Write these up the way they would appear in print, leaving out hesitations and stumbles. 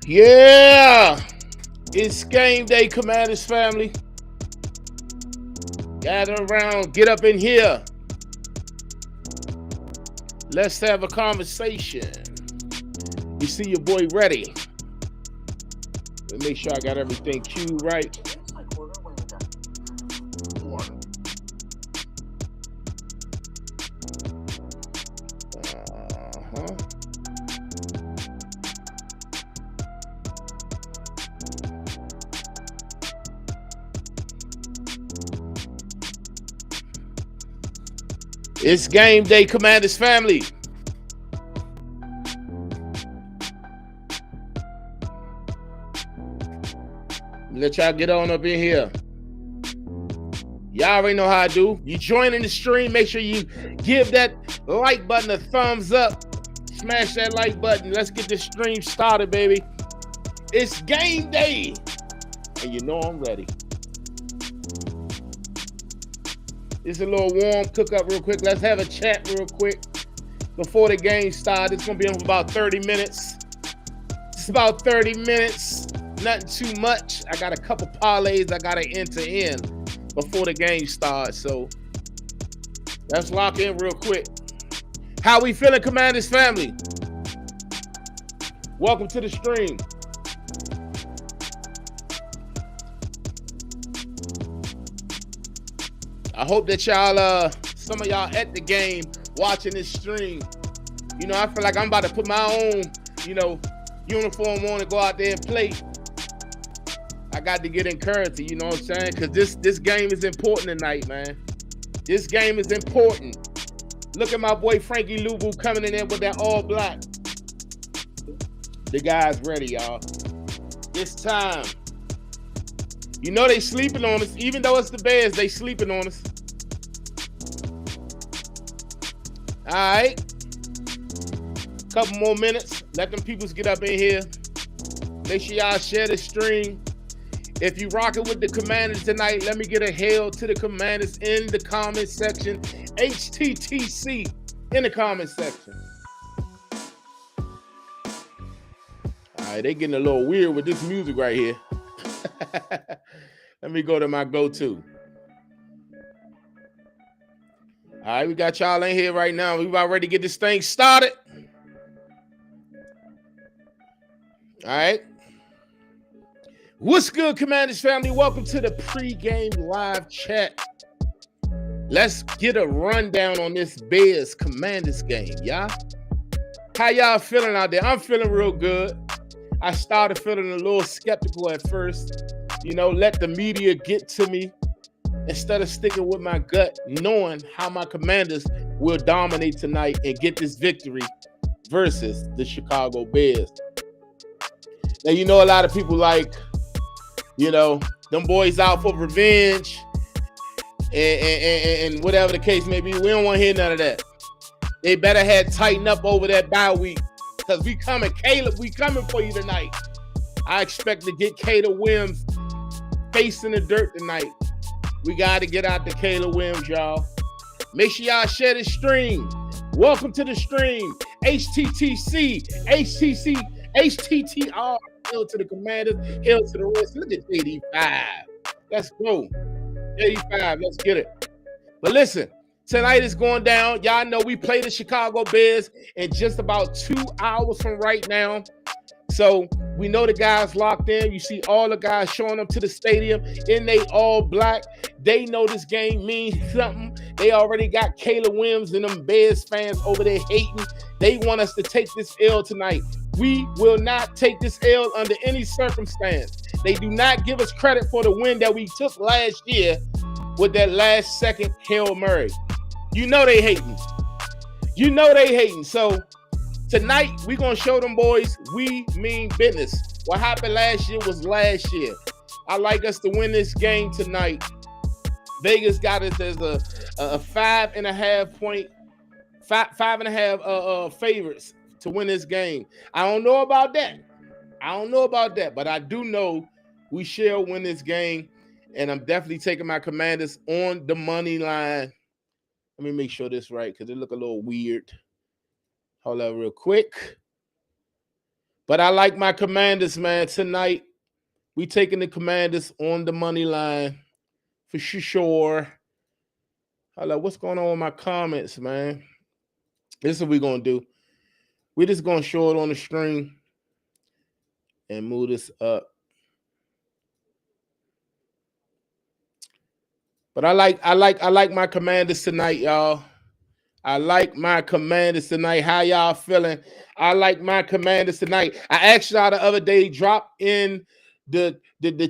Yeah, it's game day, Commanders family. Gather around, get up in here. Let's have a conversation. You see your boy ready. Let me make sure I got everything queued right. It's game day, Commanders family. Let y'all get on up in here. Y'all already know how I do. You joining the stream, make sure you give that like button a thumbs up. Smash that like button. Let's get this stream started, baby. It's game day. And you know I'm ready. It's a little warm cook up real quick. Let's have a chat real quick before the game starts. It's going to be on for about 30 minutes. It's about 30 minutes. Nothing too much. I got a couple parlays I got to enter in before the game starts. So let's lock in real quick. How we feeling, Commanders family? Welcome to the stream. I hope that y'all, some of y'all at the game watching this stream. You know, I feel like I'm about to put my own, uniform on and go out there and play. I got to get encouraged, you know what I'm saying? Because this game is important tonight, man. This game is important. Look at my boy Frankie Lubu coming in there with that all black. The guy's ready, y'all. It's time. You know they sleeping on us. Even though it's the Bears, they sleeping on us. All right. Couple more minutes. Let them peoples get up in here. Make sure y'all share the stream. If you rocking with the Commanders tonight, let me get a hail to the Commanders in the comment section. HTTC in the comment section. All right, they getting a little weird with this music right here. Let me go to my go-to. All right, we got y'all in here right now. We about ready to get this thing started. All right. What's good, Commanders family? Welcome to the pregame live chat. Let's get a rundown on this Bears Commanders game, y'all. How y'all feeling out there? I'm feeling real good. I started feeling a little skeptical at first. Let the media get to me instead of sticking with my gut, knowing how my Commanders will dominate tonight and get this victory versus the Chicago Bears. Now, a lot of people like, them boys out for revenge and whatever the case may be. We don't want to hear none of that. They better have tightened up over that bye week because we coming. Caleb, we coming for you tonight. I expect to get Caleb Williams face in the dirt tonight. We got to get out to Caleb Williams, y'all. Make sure y'all share the stream. Welcome to the stream. HTTC, HTTR. Hail to the Commanders. Hail to the rest. Look at 85. Let's go. 85. Let's get it. But listen, tonight is going down. Y'all know we play the Chicago Bears in just about 2 hours from right now. So we know the guys locked in. You see all the guys showing up to the stadium in they all black. They know this game means something. They already got Caleb Williams and them Bears fans over there hating. They want us to take this L tonight. We will not take this L under any circumstance. They do not give us credit for the win that we took last year with that last second Hail Mary. You know they hating. So tonight, we're going to show them boys we mean business. What happened last year was last year. I like us to win this game tonight. Vegas got us as a 5.5 favorites to win this game. I don't know about that, but I do know we shall win this game, and I'm definitely taking my Commanders on the money line. Let me make sure this right because it look a little weird. Hold on real quick. But I like my Commanders, man. Tonight, we taking the Commanders on the money line for sure. Hello, what's going on with my comments, man? This is what we're going to do. We're just going to show it on the screen and move this up. But I like my Commanders tonight, y'all. I like my Commanders tonight. How y'all feeling? I like my Commanders tonight. I asked y'all the other day, drop in the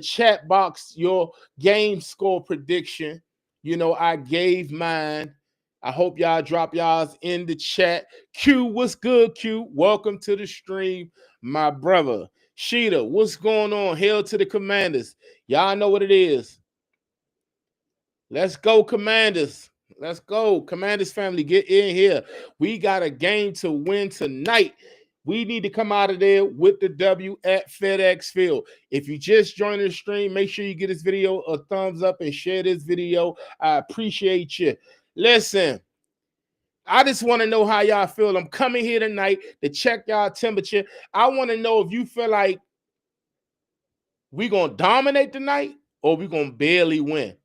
chat box your game score prediction. You know, I gave mine. I hope y'all drop y'all's in the chat. Q, what's good, Q? Welcome to the stream, my brother. Sheeta, what's going on? Hail to the Commanders. Y'all know what it is. Let's go, Commanders. Let's go. Commanders family, get in here. We got a game to win tonight. We need to come out of there with the W at FedEx Field. If you just joined the stream, make sure you give this video a thumbs up and share this video. I appreciate you. Listen, I just want to know how y'all feel. I'm coming here tonight to check y'all temperature. I want to know if you feel like we're going to dominate tonight or we're going to barely win.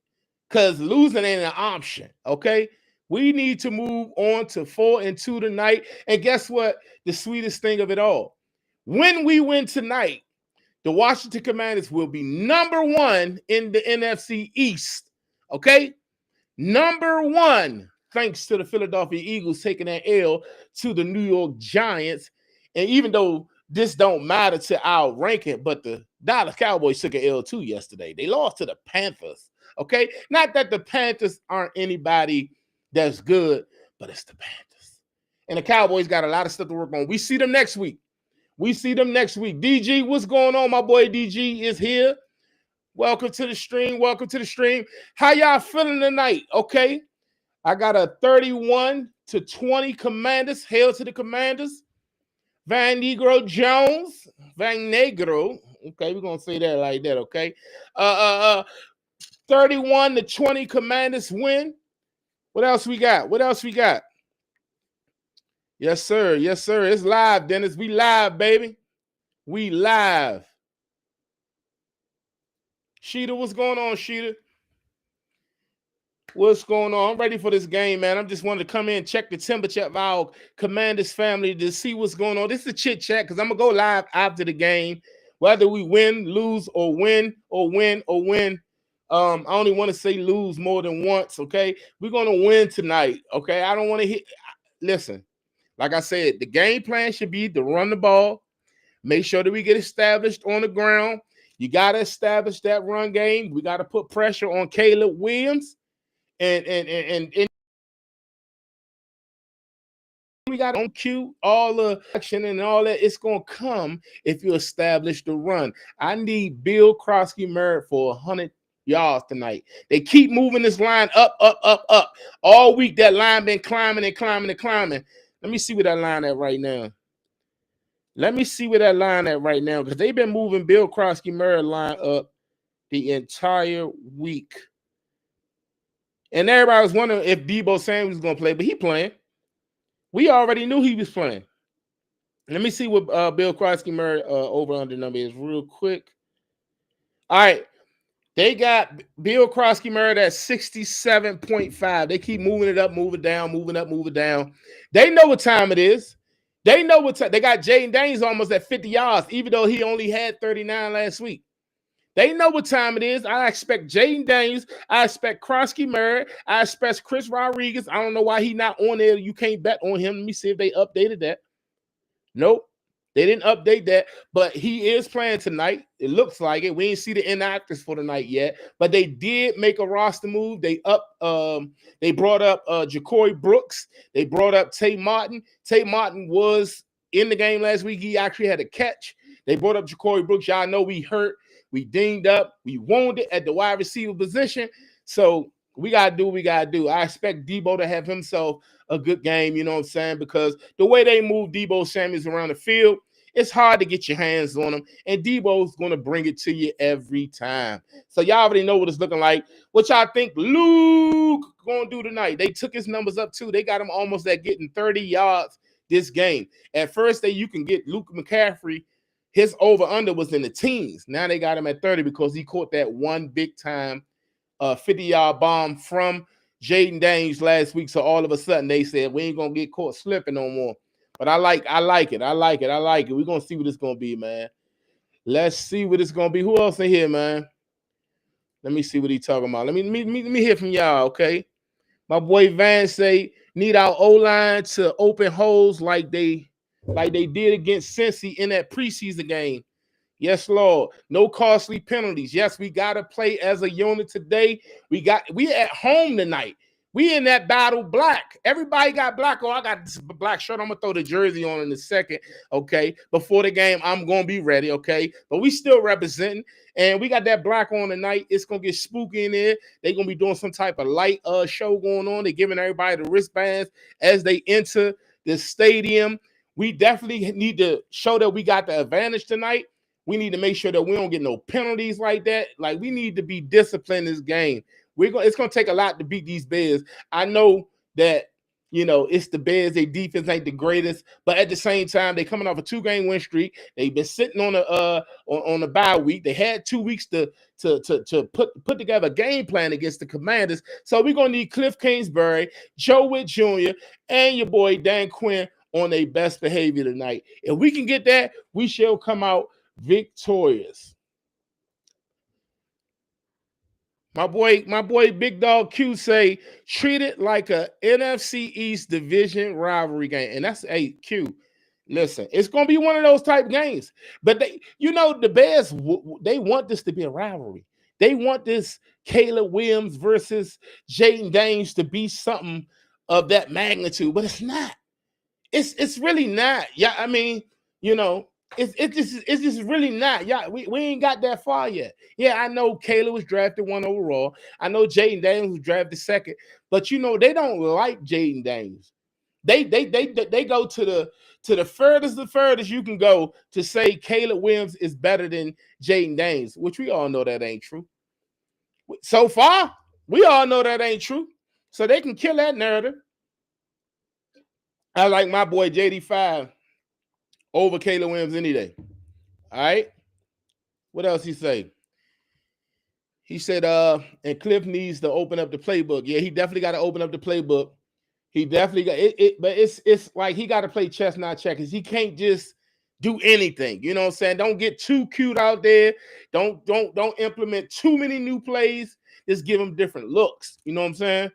Because losing ain't an option, okay? We need to move on to 4-2 tonight. And guess what? The sweetest thing of it all. When we win tonight, the Washington Commanders will be #1 in the NFC East, okay? #1, thanks to the Philadelphia Eagles taking that L to the New York Giants. And even though this don't matter to our ranking, but the Dallas Cowboys took an L too yesterday. They lost to the Panthers. Okay, not that the Panthers aren't anybody that's good, but it's the Panthers. And the Cowboys got a lot of stuff to work on. We see them next week. DG, what's going on? My boy DG is here. Welcome to the stream. How y'all feeling tonight? Okay, I got a 31-20 Commanders. Hail to the Commanders. Van Negro Jones. Okay, we're going to say that like that, okay? 31-20 Commanders win. What else we got? Yes, sir. It's live, Dennis. We live, baby. We live. Sheeta, what's going on, Sheeta? What's going on? I'm ready for this game, man. I'm just wanting to come in and check the temperature of our Commanders family to see what's going on. This is a chit chat because I'm going to go live after the game. Whether we win, lose, or win. I only want to say lose more than once, okay? We're going to win tonight, okay? I don't want to hit. Listen, like I said, the game plan should be to run the ball, make sure that we get established on the ground. You got to establish that run game. We got to put pressure on Caleb Williams. And we got on cue all the action and all that. It's going to come if you establish the run. I need Bill Krosky-Murray for 100 yards tonight. They keep moving this line up. All week that line been climbing. Let me see where that line at right now. Because they've been moving Bill Krosky-Murray line up the entire week. And everybody was wondering if Deebo Samuel was going to play, but he playing. We already knew he was playing. Let me see what Bill Krosky-Murray over-under number is real quick. All right. They got Bill Krosky-Murray at 67.5. They keep moving it up, moving it down. They know what time it is. They know what time. They got Jayden Daniels almost at 50 yards, even though he only had 39 last week. They know what time it is. I expect Jayden Daniels. I expect Krosky-Murray. I expect Chris Rodriguez. I don't know why he's not on there. You can't bet on him. Let me see if they updated that. Nope. They didn't update that, but he is playing tonight. It looks like it. We ain't see the inactives for tonight yet, but they did make a roster move. They brought up Ja'Cory Brooks. They brought up Tate Martin. Tate Martin was in the game last week. He actually had a catch. They brought up Ja'Cory Brooks. Y'all know we hurt. We dinged up. We wounded at the wide receiver position. So we got to do what we got to do. I expect Deebo to have himself a good game, you know what I'm saying? Because the way they move Deebo Samuels around the field, it's hard to get your hands on him. And Deebo's going to bring it to you every time. So y'all already know what it's looking like. What y'all think Luke going to do tonight? They took his numbers up too. They got him almost at getting 30 yards this game. At first, you can get Luke McCaffrey his over-under was in the teens. Now they got him at 30 because he caught that one big-time 50-yard bomb from Jayden Daniels last week. So all of a sudden they said, we ain't going to get caught slipping no more. But I like it. We're going to see what it's going to be, man. Let's see what it's going to be. Who else in here, man? Let me see what he's talking about. Let me hear from y'all, okay? My boy Van say, need our O-line to open holes like they did against Cincy in that preseason game. Yes, Lord. No costly penalties. Yes, we got to play as a unit today. We at home tonight. We in that battle black. Everybody got black. Oh, I got this black shirt. I'm going to throw the jersey on in a second, okay? Before the game, I'm going to be ready, okay? But we still representing, and we got that black on tonight. It's going to get spooky in there. They're going to be doing some type of light show going on. They're giving everybody the wristbands as they enter the stadium. We definitely need to show that we got the advantage tonight. We need to make sure that we don't get no penalties like that. Like, we need to be disciplined in this game. It's going to take a lot to beat these Bears. I know that, it's the Bears. Their defense ain't the greatest, but at the same time, they're coming off a 2-game win streak. They've been sitting on a bye week. They had 2 weeks to put together a game plan against the Commanders. So we're going to need Cliff Kingsbury, Joe Witt Jr., and your boy Dan Quinn on their best behavior tonight. If we can get that, we shall come out victorious. My boy Big Dog Q say, treat it like a NFC East division rivalry game. And that's Q. Listen, it's going to be one of those type games. But the Bears, they want this to be a rivalry. They want this Caleb Williams versus Jayden Daniels to be something of that magnitude, but it's not. It's really not. Yeah, I mean, it's just really not. Yeah, we ain't got that far yet. Yeah, I know Caleb was drafted 1 overall. I know Jayden Daniels was drafted 2nd, but they don't like Jayden Daniels. They go to the furthest you can go to say Caleb Williams is better than Jayden Daniels, which we all know that ain't true. So far, we all know that ain't true. So they can kill that narrative. I like my boy JD5 over Caleb Williams any day. All right. What else he say? He said, and Cliff needs to open up the playbook. Yeah, he definitely got to open up the playbook. He definitely got it, but it's like he got to play chess, not checkers. He can't just do anything. You know what I'm saying? Don't get too cute out there. Don't implement too many new plays. Just give him different looks. You know what I'm saying?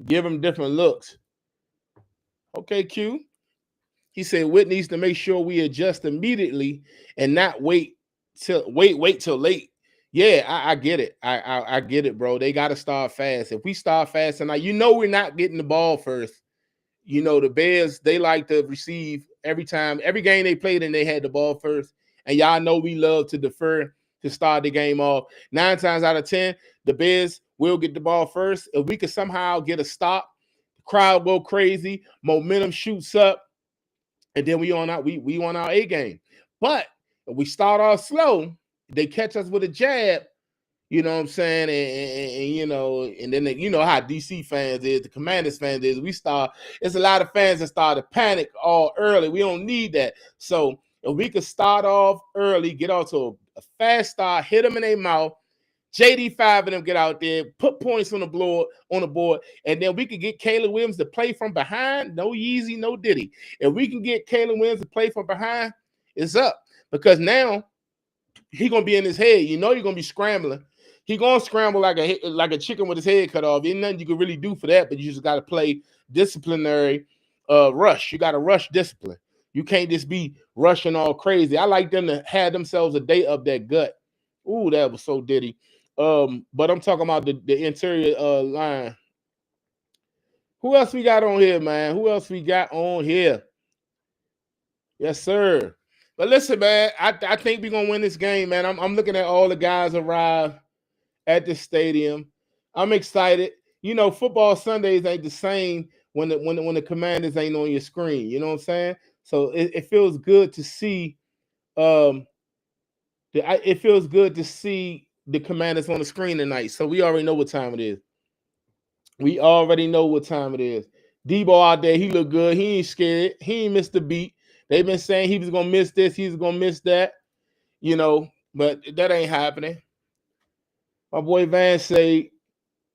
Give him different looks. Okay, Q. He said Witt needs to make sure we adjust immediately and not wait till late. Yeah, I get it. I get it, bro. They got to start fast. If we start fast tonight, we're not getting the ball first. The Bears, they like to receive every time. Every game they played in, they had the ball first. And y'all know we love to defer to start the game off. 9 times out of 10, the Bears will get the ball first. If we could somehow get a stop, the crowd go crazy, momentum shoots up, and then we on our A game. But if we start off slow, they catch us with a jab, you know what I'm saying? And then how DC fans is, the Commanders fans is. It's a lot of fans that start to panic all early. We don't need that. So if we could start off early, get off to a fast start, hit them in their mouth, JD5 and them get out there, put points on the board, and then we could get Caleb Williams to play from behind. No Yeezy, no Diddy. If we can get Caleb Williams to play from behind, it's up. Because now he gonna be in his head. You're gonna be scrambling. He gonna scramble like a chicken with his head cut off. Ain't nothing you can really do for that, but you just gotta play disciplinary rush. You gotta rush discipline. You can't just be rushing all crazy. I like them to have themselves a day up that gut. Ooh, that was so Diddy. But I'm talking about the interior line. Who else we got on here, man? Who else we got on here? Yes, sir. But listen, man, I think we're gonna win this game, man. I'm looking at all the guys arrive at the stadium. I'm excited. Football Sundays ain't the same when the Commanders ain't on your screen. You know what I'm saying? So it feels good to see. It feels good to see the Commanders on the screen tonight. So we already know what time it is. Debo out there, he look good. He ain't scared. He ain't missed the beat. They've been saying he was gonna miss this, he's gonna miss that, but that ain't happening. My boy Van say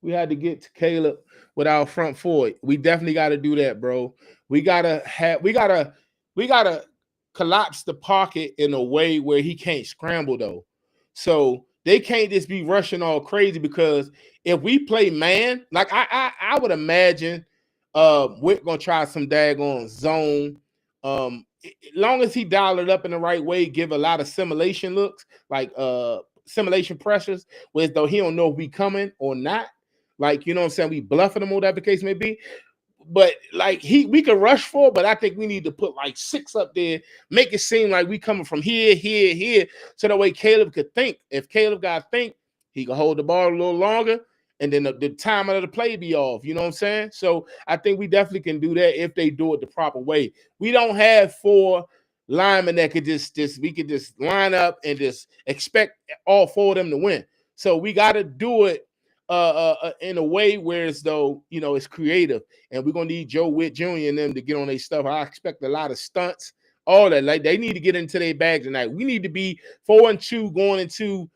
we had to get to Caleb with our front four. We definitely got to do that, bro. We gotta collapse the pocket in a way where he can't scramble though. So they can't just be rushing all crazy, because if we play man, like I would imagine we're gonna try some daggone zone. Long as he dial it up in the right way, give a lot of simulation looks, like simulation pressures, where though he don't know if we coming or not. Like, you know what I'm saying? We bluffing him, whatever the case may be. But like we could rush for, but I think we need to put like 6 up there, make it seem like we coming from here, so that way Caleb could think. If Caleb got to think, he can hold the ball a little longer, and then the time of the play be off. You know what I'm saying? So I think we definitely can do that if they do it the proper way. We don't have 4 linemen that could just we could just line up and just expect all 4 of them to win. So we got to do it in a way where as though, it's creative, and we're gonna need Joe Witt Jr. and them to get on their stuff. I expect a lot of stunts, all that. Like, they need to get into their bag tonight. We need to be 4-2 going into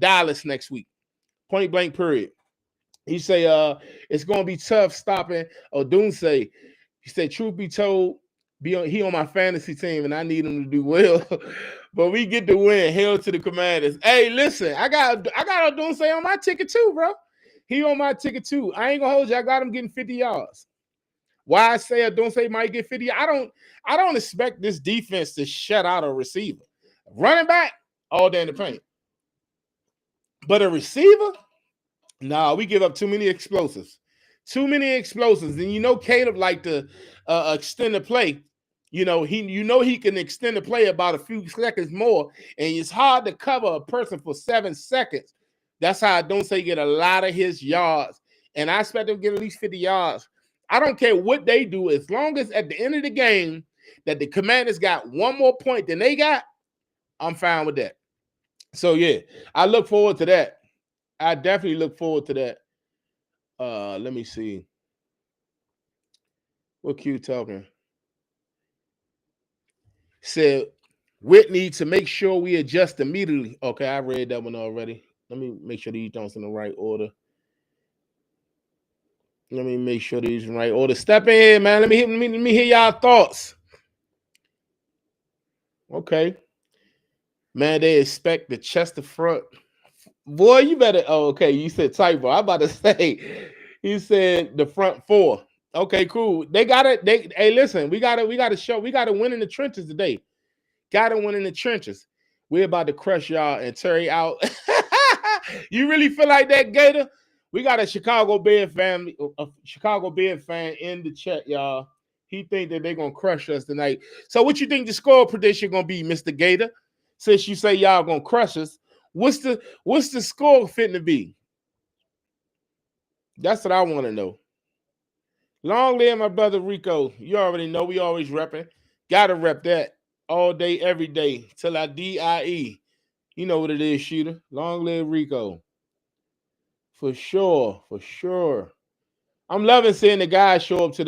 Dallas next week. Point blank period. He say it's gonna be tough stopping Odunze. He said, truth be told, he on my fantasy team, and I need him to do well. But we get the win. Hail to the Commanders. Hey, listen, I got Odunze on my ticket too, bro. He on my ticket too. I ain't gonna hold you. I got him getting 50 yards. Why I say Odunze might get 50? I don't expect this defense to shut out a receiver. Running back, all day in the paint. But a receiver, nah, we give up too many explosives. Too many explosives. And Caleb like to extend the play. He can extend the play about a few seconds more, and it's hard to cover a person for 7 seconds. That's how I don't say get a lot of his yards, and I expect him to get at least 50 yards. I don't care what they do, as long as at the end of the game that the Commanders got 1 more point than they got, I'm fine with that. So yeah, I look forward to that. I definitely look forward to that. Let me see. What Q talking? Said Whitney to make sure we adjust immediately. Okay, I read that one already. Let me make sure these don't in the right order. Let me make sure these in the right order. Step in here, man. Let me hear y'all thoughts. Okay. Man, they expect the Chester front. Boy, you better. Oh, okay. You said typo. I'm about to say. He said the front 4. Okay, cool. They got it. Hey, listen. We got to show. We got to win in the trenches today. Got to win in the trenches. We're about to crush y'all and Terry out. You really feel like that, Gator? We got a Chicago Bear fan in the chat, y'all. He think that they're gonna crush us tonight. So, what you think the score prediction gonna be, Mr. Gator? Since you say y'all gonna crush us, what's the score fitting to be? That's what I want to know. Long live my brother Rico. You already know we always repping. Gotta rep that all day, every day, till I die. You know what it is, shooter. Long live Rico. For sure. I'm loving seeing the guys show up to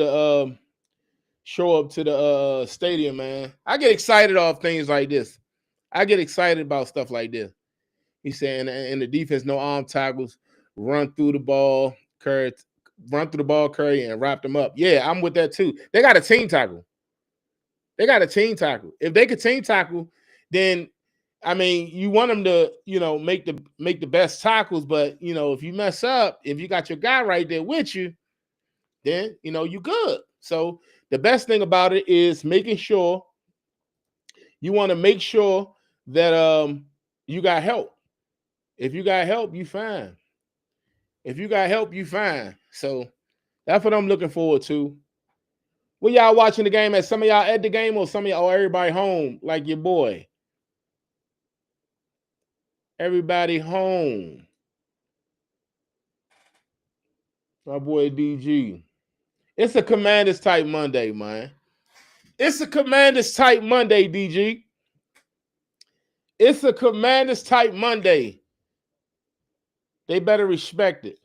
the stadium, man. I get excited off things like this. I get excited about stuff like this. He's saying, and the defense, no arm tackles, run through the ball, Curry, and wrap them up. Yeah, I'm with that too. They got a team tackle. If they could team tackle, then I mean, you want them to, make the best tackles, but if you mess up, if you got your guy right there with you, then you good. So the best thing about it is making sure you want to make sure that you got help. If you got help, you fine. So that's what I'm looking forward to. When y'all watching the game, at some of y'all at the game, or some of y'all, everybody home, like your boy? Everybody home. My boy DG. It's a Commanders type Monday, man. It's a Commanders type Monday, DG. It's a Commanders type Monday. They better respect it.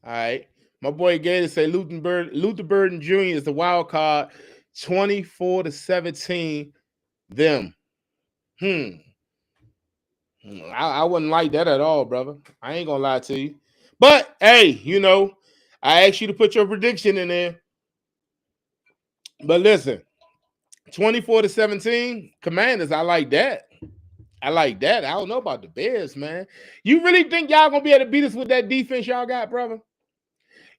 All right. My boy Gator say Luther Burden Jr. is the wild card, 24-17. Them. I wouldn't like that at all, brother. I ain't gonna lie to you. But hey, I asked you to put your prediction in there. But listen, 24-17, Commanders, I like that. I like that. I don't know about the Bears, man. You really think y'all gonna be able to beat us with that defense y'all got, brother?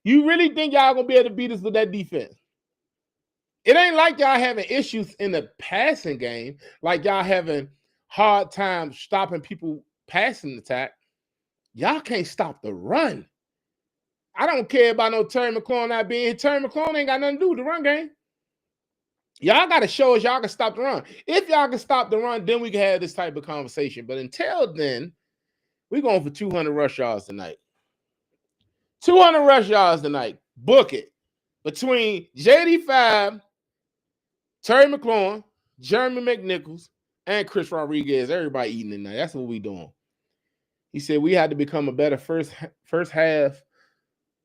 You really think y'all gonna be able to beat us with that defense? It ain't like y'all having issues in the passing game, like y'all having hard time stopping people passing attack. Y'all can't stop the run. I don't care about no Terry McLaurin not being here. Terry McLaurin ain't got nothing to do with the run game. Y'all got to show us y'all can stop the run. If y'all can stop the run, then we can have this type of conversation. But until then, we're going for 200 rush yards tonight. 200 rush yards tonight. Book it. Between JD5, Terry McLaurin, Jeremy McNichols, and Chris Rodriguez. Everybody eating tonight. That's what we doing. He said we had to become a better first half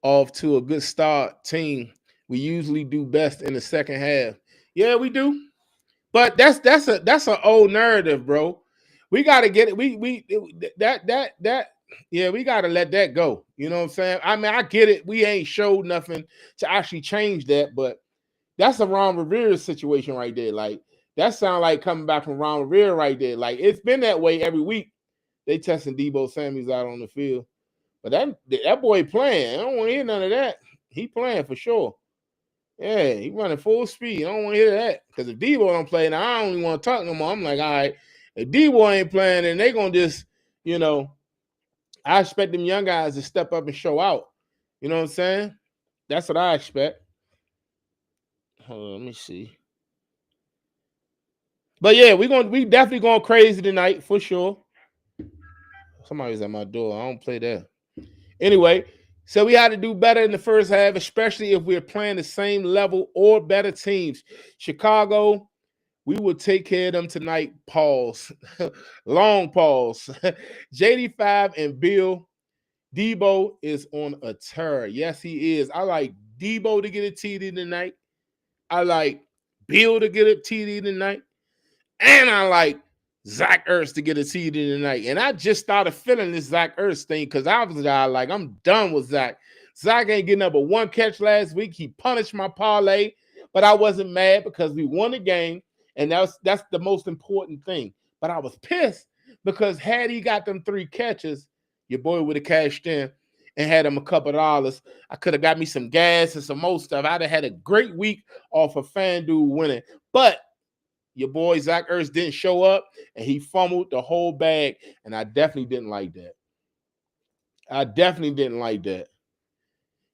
off to a good start team. We usually do best in the second half. Yeah, we do. But that's an old narrative, bro. We got to get it. We got to let that go. You know what I'm saying? I mean, I get it. We ain't showed nothing to actually change that, but that's a Ron Rivera situation right there. Like, that sound like coming back from Ron Rivera right there. Like, it's been that way every week. They testing Debo Samuels out on the field. But that boy playing. I don't want to hear none of that. He playing for sure. Yeah, he running full speed. I don't want to hear that. Because if Debo don't play, now I don't even want to talk no more. I'm like, all right, if Debo ain't playing, then they going to just, I expect them young guys to step up and show out. You know what I'm saying? That's what I expect. Hold on, let me see. But yeah, we definitely going crazy tonight for sure. Somebody's at my door. I don't play that. Anyway, so we had to do better in the first half, especially if we're playing the same level or better teams. Chicago, we will take care of them tonight. Pause. Long pause. JD5 and Bill. Debo is on a tear. Yes, he is. I like Debo to get a TD tonight. I like Bill to get a TD tonight. And I like Zach Ertz to get a TD tonight. And I just started feeling this Zach Ertz thing because I was like, I'm done with Zach. Zach ain't getting up but one catch last week. He punished my parlay, but I wasn't mad because we won the game, and that's the most important thing. But I was pissed because had he got them 3 catches, your boy would have cashed in and had him a couple of dollars. I could have got me some gas and some more stuff. I'd have had a great week off of FanDuel winning. But your boy Zach Ertz didn't show up, and he fumbled the whole bag, and I definitely didn't like that.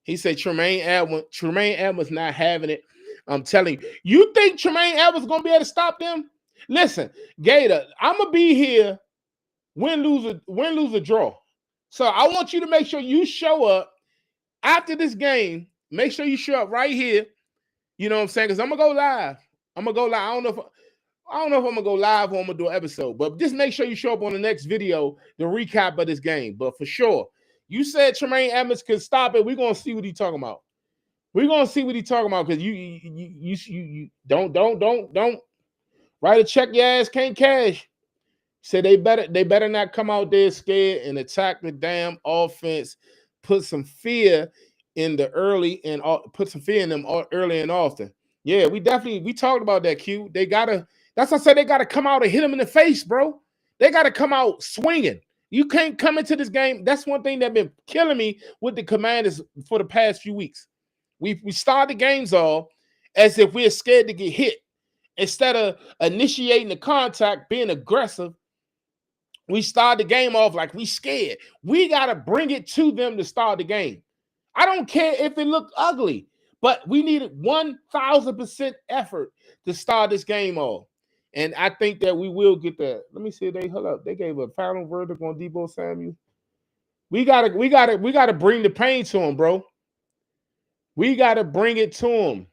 He said Tremaine Edmonds not having it. I'm telling you. You think Tremaine Edmonds going to be able to stop them? Listen, Gator, I'm going to be here win, lose, or draw. So I want you to make sure you show up after this game. Make sure you show up right here. You know what I'm saying? Because I'm going to go live. I don't know if I'm going to go live or I'm going to do an episode. But just make sure you show up on the next video, the recap of this game. But for sure, you said Tremaine Edmonds could stop it. We're going to see what he's talking about. Because you don't write a check your ass can't cash. Said they better not come out there scared and attack the damn offense. Put some fear in them early and often. Yeah, we talked about that, Q. That's what I said, they gotta come out and hit them in the face, bro. They gotta come out swinging. You can't come into this game. That's one thing that's been killing me with the Commanders for the past few weeks. We start the games off as if we're scared to get hit. Instead of initiating the contact, being aggressive, we start the game off like we scared. We got to bring it to them to start the game. I don't care if it looked ugly, but we needed 1,000% effort to start this game off. And I think that we will get that. Let me see if they gave a final verdict on Debo Samuel. We gotta bring the pain to him, bro. We gotta bring it to him.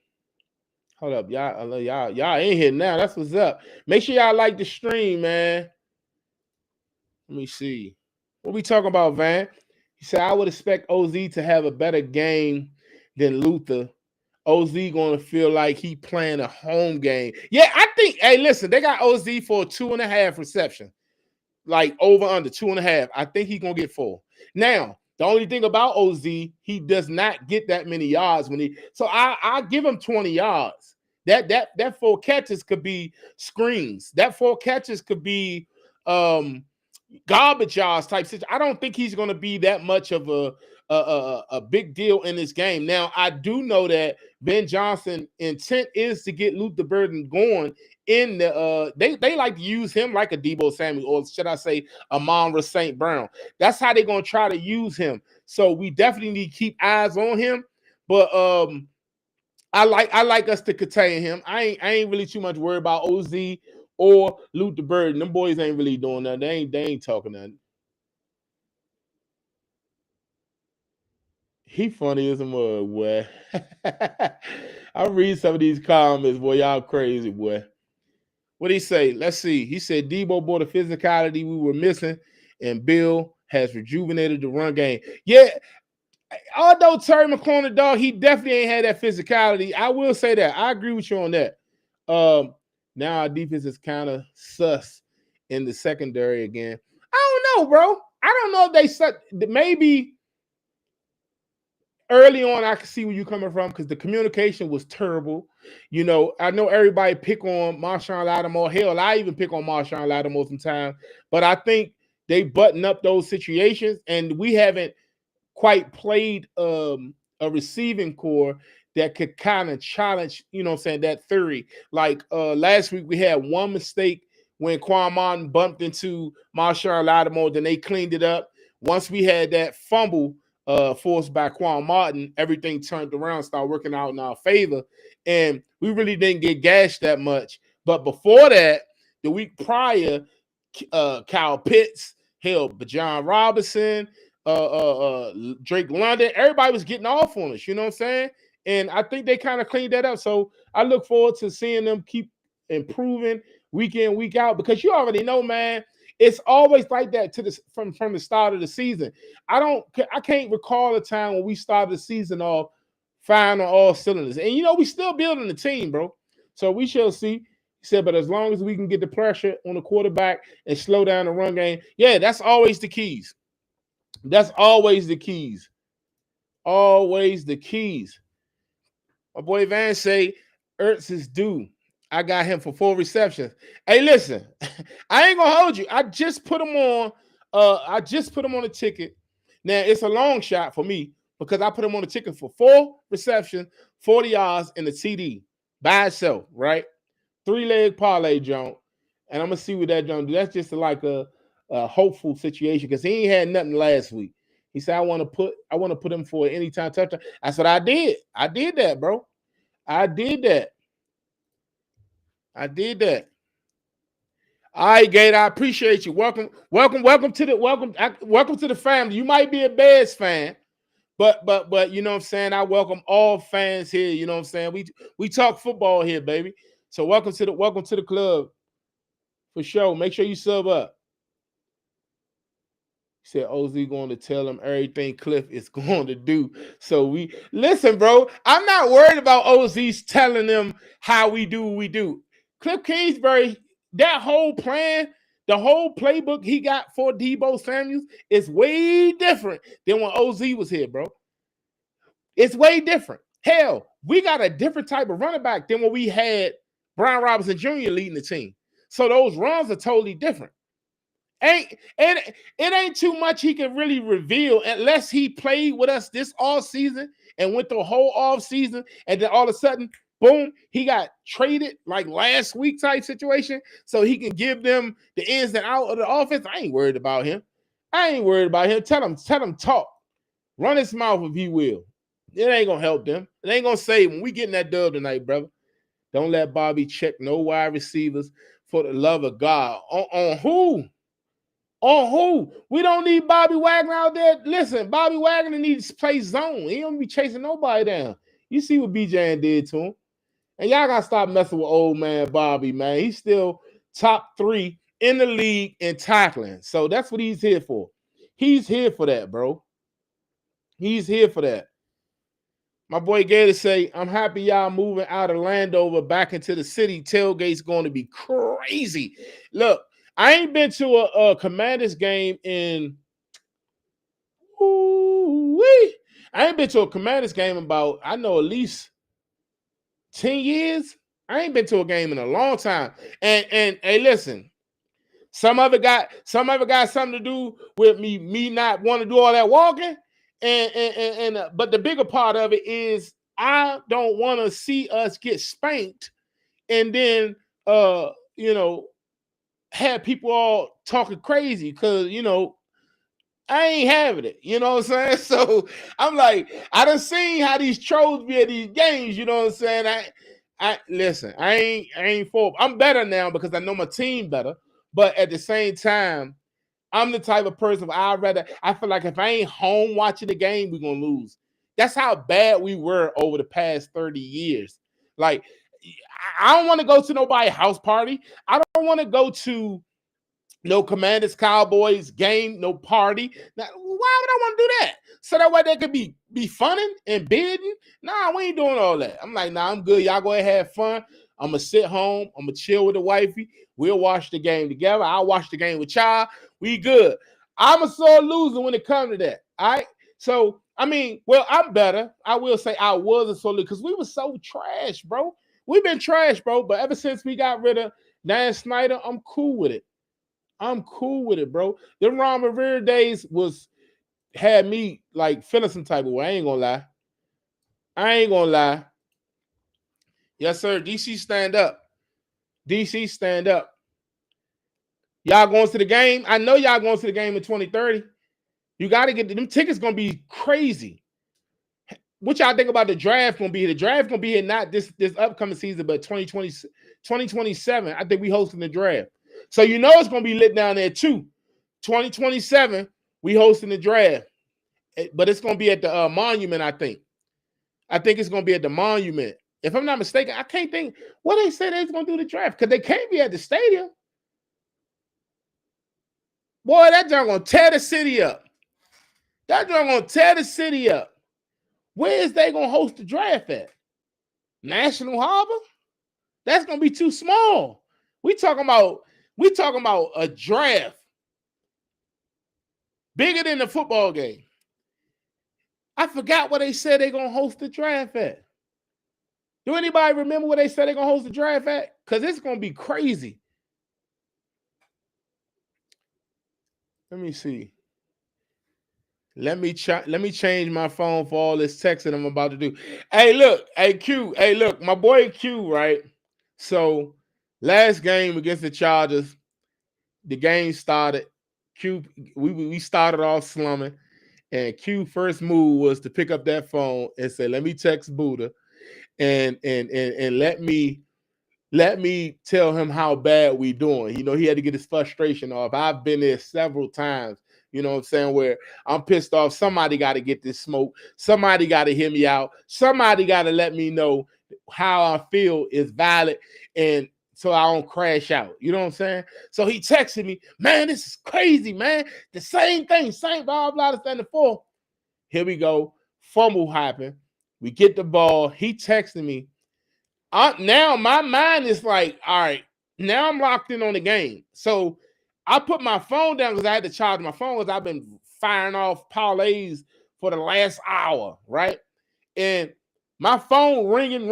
Hold up, y'all in here now. That's what's up. Make sure y'all like the stream, man. Let me see. What we talking about, Van? He said, I would expect OZ to have a better game than Luther, OZ going to feel like he playing a home game. Yeah, I think, hey, listen, they got OZ for 2.5 reception. Like over under 2.5. I think he's going to get 4. Now, the only thing about OZ, he does not get that many yards when he. So I give him 20 yards. That 4 catches could be screens. That 4 catches could be garbage yards type situation. I don't think he's going to be that much of a big deal in this game. Now, I do know that Ben Johnson intent is to get Luther Burden going in the they like to use him like a Deebo Samuel, or should I say Amon-Ra St. Brown. That's how they're going to try to use him. So we definitely need to keep eyes on him. But I like us to contain him. I ain't really too much worried about OZ or Luther Burden. Them boys ain't really doing nothing. They ain't talking nothing. He funny as a mug, boy. I read some of these comments, boy. Y'all crazy, boy. What did he say? Let's see. He said Deebo brought the physicality we were missing, and Bill has rejuvenated the run game. Yeah, although Terry McLaurin, dog, he definitely ain't had that physicality. I will say that. I agree with you on that. Now our defense is kind of sus in the secondary again. I don't know, bro. I don't know if they suck. Maybe early on, I could see where you're coming from because the communication was terrible. You know, I know everybody pick on Marshawn Lattimore. Hell, I even pick on Marshawn Lattimore sometimes. But I think they button up those situations, and we haven't quite played a receiving core that could kind of challenge, you know what I'm saying, that theory. Like last week, we had one mistake when Quan Martin bumped into Marshawn Lattimore, then they cleaned it up. Once we had that fumble forced by Quan Martin, everything turned around, started working out in our favor. And we really didn't get gashed that much. But before that, the week prior, Kyle Pitts, hell, Bajan Robinson, Drake London, everybody was getting off on us, you know what I'm saying? And I think they kind of cleaned that up. So I look forward to seeing them keep improving week in, week out, because you already know, man, it's always like that to this from the start of the season. I can't recall a time when we started the season off fine on all cylinders. And you know, we still building the team, bro. So we shall see. He said, but as long as we can get the pressure on the quarterback and slow down the run game, yeah, that's always the keys. That's always the keys. Always the keys. My boy Van say Ertz is due. I got him for 4 receptions. Hey, listen, I ain't gonna hold you. I just put him on. I just put him on the ticket. Now it's a long shot for me because I put him on the ticket for 4 receptions, 40 yards, and the TD by itself, right? 3-leg parlay jump, and I'm gonna see what that jump do. That's just like a hopeful situation because he ain't had nothing last week. He said, I want to put him for an anytime touchdown. That's what I did. I did that, bro. I did that. All right, Gate. I appreciate you. Welcome to the family. You might be a Bears fan, but you know what I'm saying. I welcome all fans here. You know what I'm saying. We talk football here, baby. So welcome to the club for sure. Make sure you sub up. He said OZ going to tell him everything Cliff is going to do. So we listen, bro. I'm not worried about OZ's telling them how we do what we do. Cliff Kingsbury, that whole plan, the whole playbook he got for Deebo Samuels is way different than when OZ was here, bro. It's way different. Hell, we got a different type of running back than when we had Brian Robinson Jr. leading the team. So those runs are totally different. It ain't too much he can really reveal unless he played with us this all season and went the whole off season, and then all of a sudden, boom, he got traded like last week type situation, so he can give them the ins and out of the offense. I ain't worried about him. Tell him talk. Run his mouth if he will. It ain't gonna help them. It ain't gonna save him. We getting that dub tonight, brother. Don't let Bobby check no wide receivers for the love of God. On who? On who? We don't need Bobby Wagner out there. Listen, Bobby Wagner needs to play zone. He don't be chasing nobody down. You see what BJ did to him. And y'all got to stop messing with old man Bobby, man. He's still top 3 in the league in tackling. So that's what he's here for. He's here for that, bro. He's here for that. My boy Gator say, I'm happy y'all moving out of Landover back into the city. Tailgate's going to be crazy. Look, I ain't been to a Commanders game in I ain't been to a Commanders game about, I know, at least 10 years. I ain't been to a game in a long time. And hey, listen, some of it got something to do with me not want to do all that walking. But the bigger part of it is I don't want to see us get spanked and then you know, have people all talking crazy because I ain't having it. You know what I'm saying? So I'm like, I done seen how these trolls be at these games. You know what I'm saying? I listen. I ain't for. I'm better now because I know my team better. But at the same time, I'm the type of person I feel like if I ain't home watching the game, we're gonna lose. That's how bad we were over the past 30 years. Like, I don't want to go to nobody's house party. I don't want to go to no Commanders Cowboys game, no party. Now, why would I want to do that? So that way they could be funning and bidding? Nah, we ain't doing all that. I'm like, nah, I'm good. Y'all go ahead and have fun. I'm gonna sit home. I'm gonna chill with the wifey. We'll watch the game together. I'll watch the game with y'all. We good. I'm a sore loser when it comes to that. All right. So I mean, well, I'm better. I will say I was a sore loser because we were so trash, bro. We've been trash, bro. But ever since we got rid of Dan Snyder, I'm cool with it. I'm cool with it, bro. The Ron Rivera days had me like feeling some type of way. I ain't gonna lie. I ain't gonna lie. Yes, sir. DC stand up. DC stand up. Y'all going to the game? I know y'all going to the game in 2030. You got to get them tickets. Gonna be crazy. What y'all think about the draft gonna be here? The draft gonna be here not this upcoming season, but 2027. I think we hosting the draft. So you know it's gonna be lit down there too. 2027, we hosting the draft. But it's gonna be at the monument, I think. I think it's gonna be at the monument. If I'm not mistaken, I can't think what they said they're gonna do the draft because they can't be at the stadium. Boy, that joint gonna tear the city up. That joint gonna tear the city up. Where is they gonna host the draft at? National Harbor? That's gonna be too small. We talking about a draft bigger than the football game. I forgot what they said they're gonna host the draft at. Do anybody remember what they said they're gonna host the draft at? Because it's gonna be crazy. Let me see. Let me change my phone for all this texting I'm about to do. Hey, look, hey Q, hey, look, my boy Q, right? So last game against the Chargers, the game started. Q, we started off slumming, and Q first move was to pick up that phone and say, "Let me text Buddha, and let me tell him how bad we doing." You know, he had to get his frustration off. I've been there several times. You know what I'm saying? Where I'm pissed off. Somebody got to get this smoke. Somebody got to hear me out. Somebody got to let me know how I feel is valid, and so I don't crash out. You know what I'm saying? So he texted me, "Man, this is crazy, man. The same thing, same blah blah blah." Stand for. Here we go. Fumble happen. We get the ball. He texted me. Now my mind is like, all right, now I'm locked in on the game. So I put my phone down because I had to charge my phone because I've been firing off parlays for the last hour, right? And my phone ringing.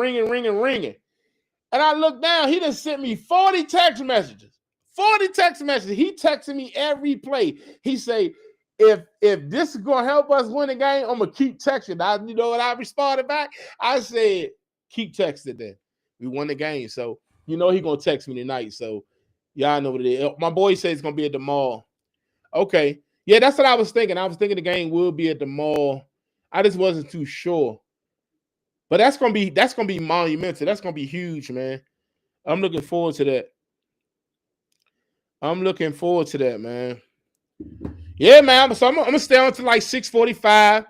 And I look down, he just sent me 40 text messages. 40 text messages. He texted me every play. He say, if this is gonna help us win the game, I'm gonna keep texting. You know what I responded back? I said, keep texting then. We won the game. So you know he gonna text me tonight. So y'all know what it is. My boy says it's gonna be at the mall. Okay. Yeah, that's what I was thinking. I was thinking the game will be at the mall. I just wasn't too sure. But that's gonna be monumental. That's gonna be huge, man. I'm looking forward to that. Man. Yeah, man. So I'm gonna stay on to like 6:45.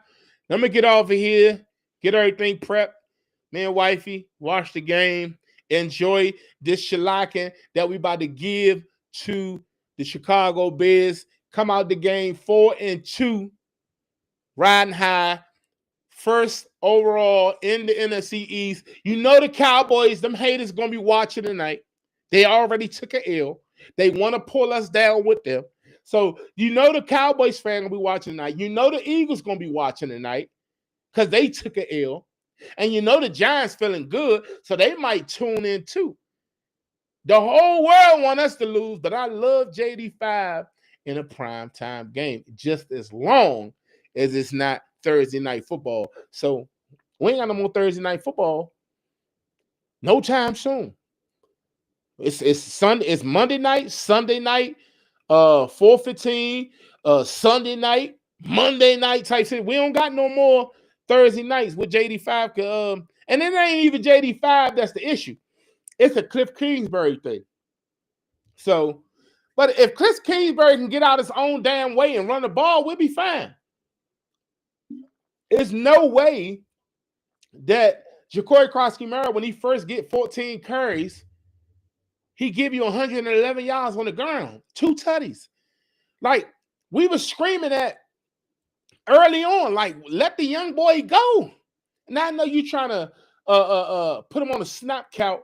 I'm gonna get off of here, get everything prepped. Me and wifey watch the game, enjoy this shellacking that we about to give to the Chicago Bears. Come out the game 4-2, riding high. first overall in the NFC East. You know the Cowboys, them haters going to be watching tonight. They already took an L. They want to pull us down with them. So you know the Cowboys fan will be watching tonight. You know the Eagles going to be watching tonight because they took an L. And you know the Giants feeling good, so they might tune in too. The whole world want us to lose, but I love JD5 in a primetime game just as long as it's not Thursday night football. So we ain't got no more Thursday night football no time soon. It's Sunday, it's Monday night, Sunday night, 4:15, Sunday night, Monday night type shit. We don't got no more Thursday nights with JD5. And it ain't even JD5 that's the issue. It's a Cliff Kingsbury thing. So, but if Cliff Kingsbury can get out his own damn way and run the ball, we'll be fine. There's no way that Ja'Cory Krosky-Murray, when he first get 14 carries, he give you 111 yards on the ground, 2 tutties. Like, we were screaming at early on, like, let the young boy go. And I know you trying to put him on a snap count,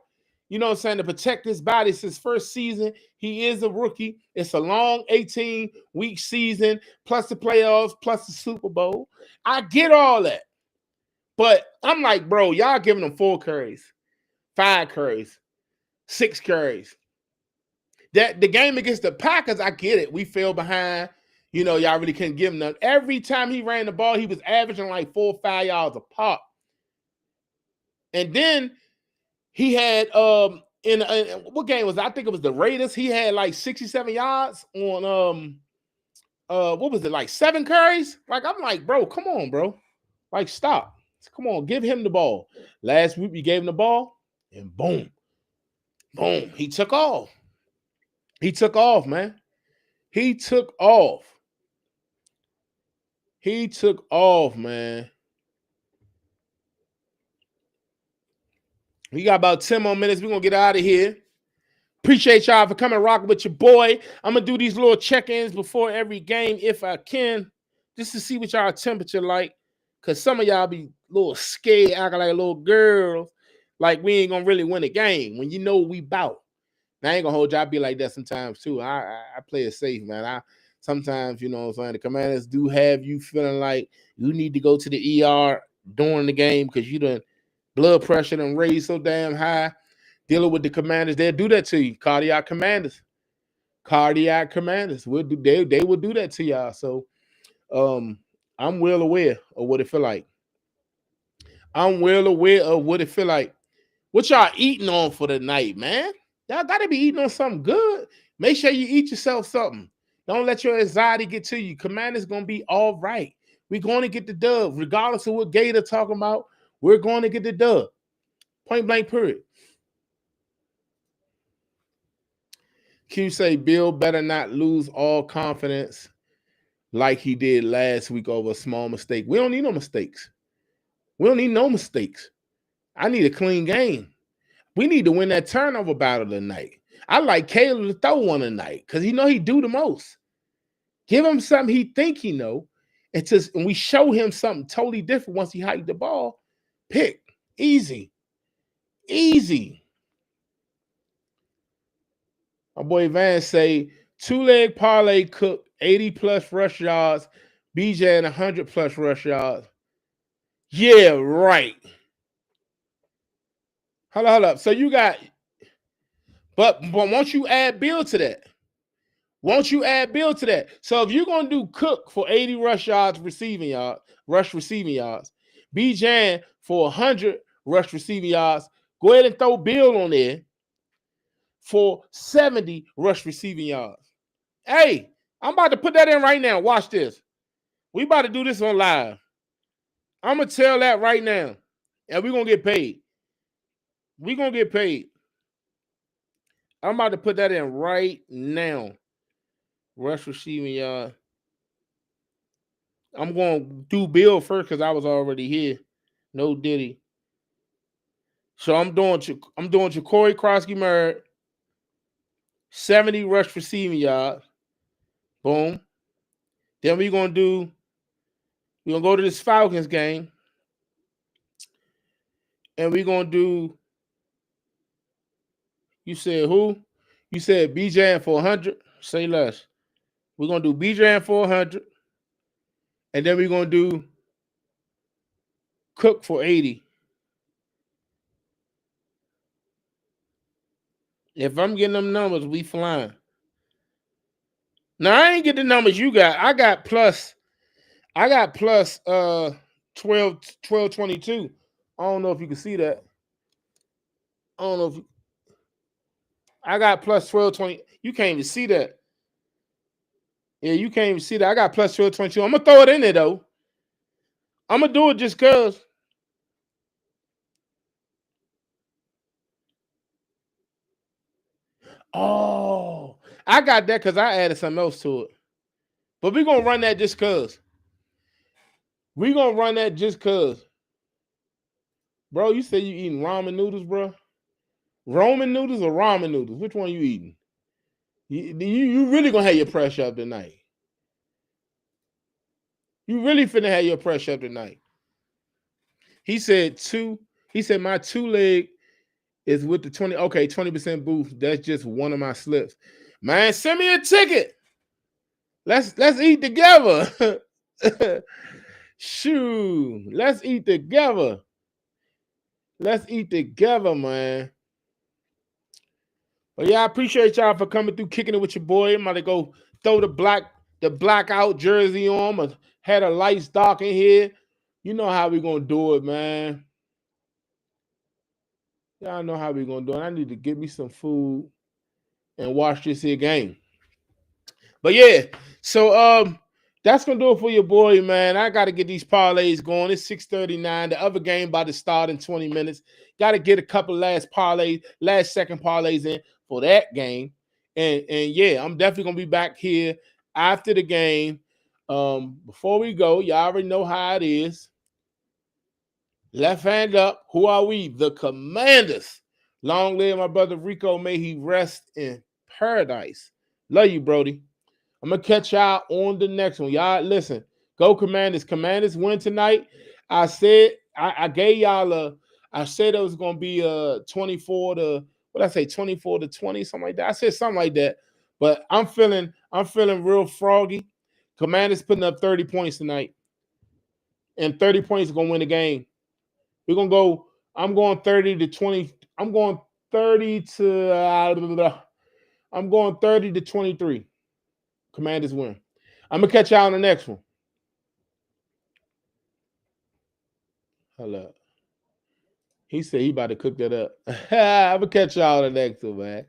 you know what I'm saying, to protect his body. It's his first season. He is a rookie. It's a long 18-week season, plus the playoffs, plus the Super Bowl. I get all that. But I'm like, bro, y'all giving him 4 carries, 5 carries, 6 carries. That the game against the Packers, I get it. We fell behind. You know, y'all really couldn't give him none. Every time he ran the ball, he was averaging like 4 or 5 yards a pop. And then he had in what game was it? I think it was the Raiders. He had like 67 yards on what was it, like 7 carries? Like, I'm like, bro, come on, bro. Like, stop. Come on, give him the ball. Last week we gave him the ball, and boom, boom, he took off. He took off, man. He took off. He took off, man. We got about 10 more minutes. We're going to get out of here. Appreciate y'all for coming rock with your boy. I'm going to do these little check-ins before every game if I can, just to see what y'all temperature like, because some of y'all be a little scared, acting like little girls, like we ain't going to really win a game when you know we bout. Now, I ain't going to hold y'all be like that sometimes, too. I play it safe, man. Sometimes, you know what I'm saying, the Commanders do have you feeling like you need to go to the ER during the game because you done blood pressure done raised so damn high. Dealing with the Commanders, they'll do that to you. Cardiac Commanders. They will do that to y'all. So I'm well aware of what it feel like. I'm well aware of what it feel like. What y'all eating on for the night, man? Y'all got to be eating on something good. Make sure you eat yourself something. Don't let your anxiety get to you. Commanders going to be all right. We're going to get the dub. Regardless of what Gator talking about, we're going to get the dub. Point blank period. Q say Bill better not lose all confidence like he did last week over a small mistake. We don't need no mistakes. We don't need no mistakes. I need a clean game. We need to win that turnover battle tonight. I like Caleb to throw one tonight because he know he do the most. Give him something he think he know, and we show him something totally different once he hiked the ball. Pick. Easy. Easy. My boy Van say, 2-leg parlay Cook, 80+ rush yards, BJ and 100+ rush yards. Yeah, right. Hold up. So you got, but won't you add Bill to that? So if you're gonna do Cook for 80 rush receiving yards, BJ for 100 rush receiving yards, go ahead and throw Bill on there for 70 rush receiving yards. Hey, I'm about to put that in right now. Watch this. We about to do this on live. I'm going to tell that right now. And we're going to get paid. I'm about to put that in right now. Rush receiving yard. I'm going to do Bill first because I was already here. No Diddy. So I'm doing Ja'Cory Krosky-Murray, 70 rush receiving yards. Boom. Then we're going to go to this Falcons game. And we're gonna do. You said who? You said BJ and 400. Say less. We're gonna do BJ and 400, and then we're gonna do Cook for 80. If I'm getting them numbers, we flying. Now I ain't get the numbers you got. I got plus 1222. I don't know if you can see that. I don't know if I got plus 1220. You can't even see that. Yeah, you can't even see that. I got plus 1222. I'm gonna throw it in there though. I'm gonna do it just cause. Oh, I got that because I added something else to it. But we're gonna run that just cause. We're gonna run that just cause. Bro, you say you eating ramen noodles, bro? Roman noodles or ramen noodles? Which one you eating? You really gonna have your pressure up tonight. You really finna have your pressure up tonight. He said two. He said my two leg is with the 20. Okay, 20% boost. That's just one of my slips. Man, send me a ticket. Let's eat together. Shoo. Let's eat together. Let's eat together, man. But yeah, I appreciate y'all for coming through, kicking it with your boy. I'm about to go throw the blackout jersey on. I had a lights dark in here. You know how we gonna do it, man. Y'all know how we gonna do it. I need to get me some food and watch this here game. But yeah, so that's gonna do it for your boy, man. I gotta get these parlays going. It's 6:39. The other game about to start in 20 minutes. Gotta get a couple last second parlays in for that game. And yeah, I'm definitely gonna be back here after the game. Before we go, y'all already know how it is. Left hand up. Who are we? The Commanders. Long live my brother Rico. May he rest in paradise. Love you, Brody. I'm gonna catch y'all on the next one. Y'all listen. Go Commanders. Commanders win tonight. I said I gave y'all I said it was gonna be 24 to what I say 24 to 20, something like that. I said something like that. But I'm feeling real froggy. Commanders putting up 30 points tonight. And 30 points is gonna win the game. We're gonna go. I'm going 30 to 20. I'm going 30 to I'm going 30 to 23. Commanders win. I'm gonna catch y'all on the next one. Hello. He said he about to cook that up. I'm gonna catch y'all on the next one, man.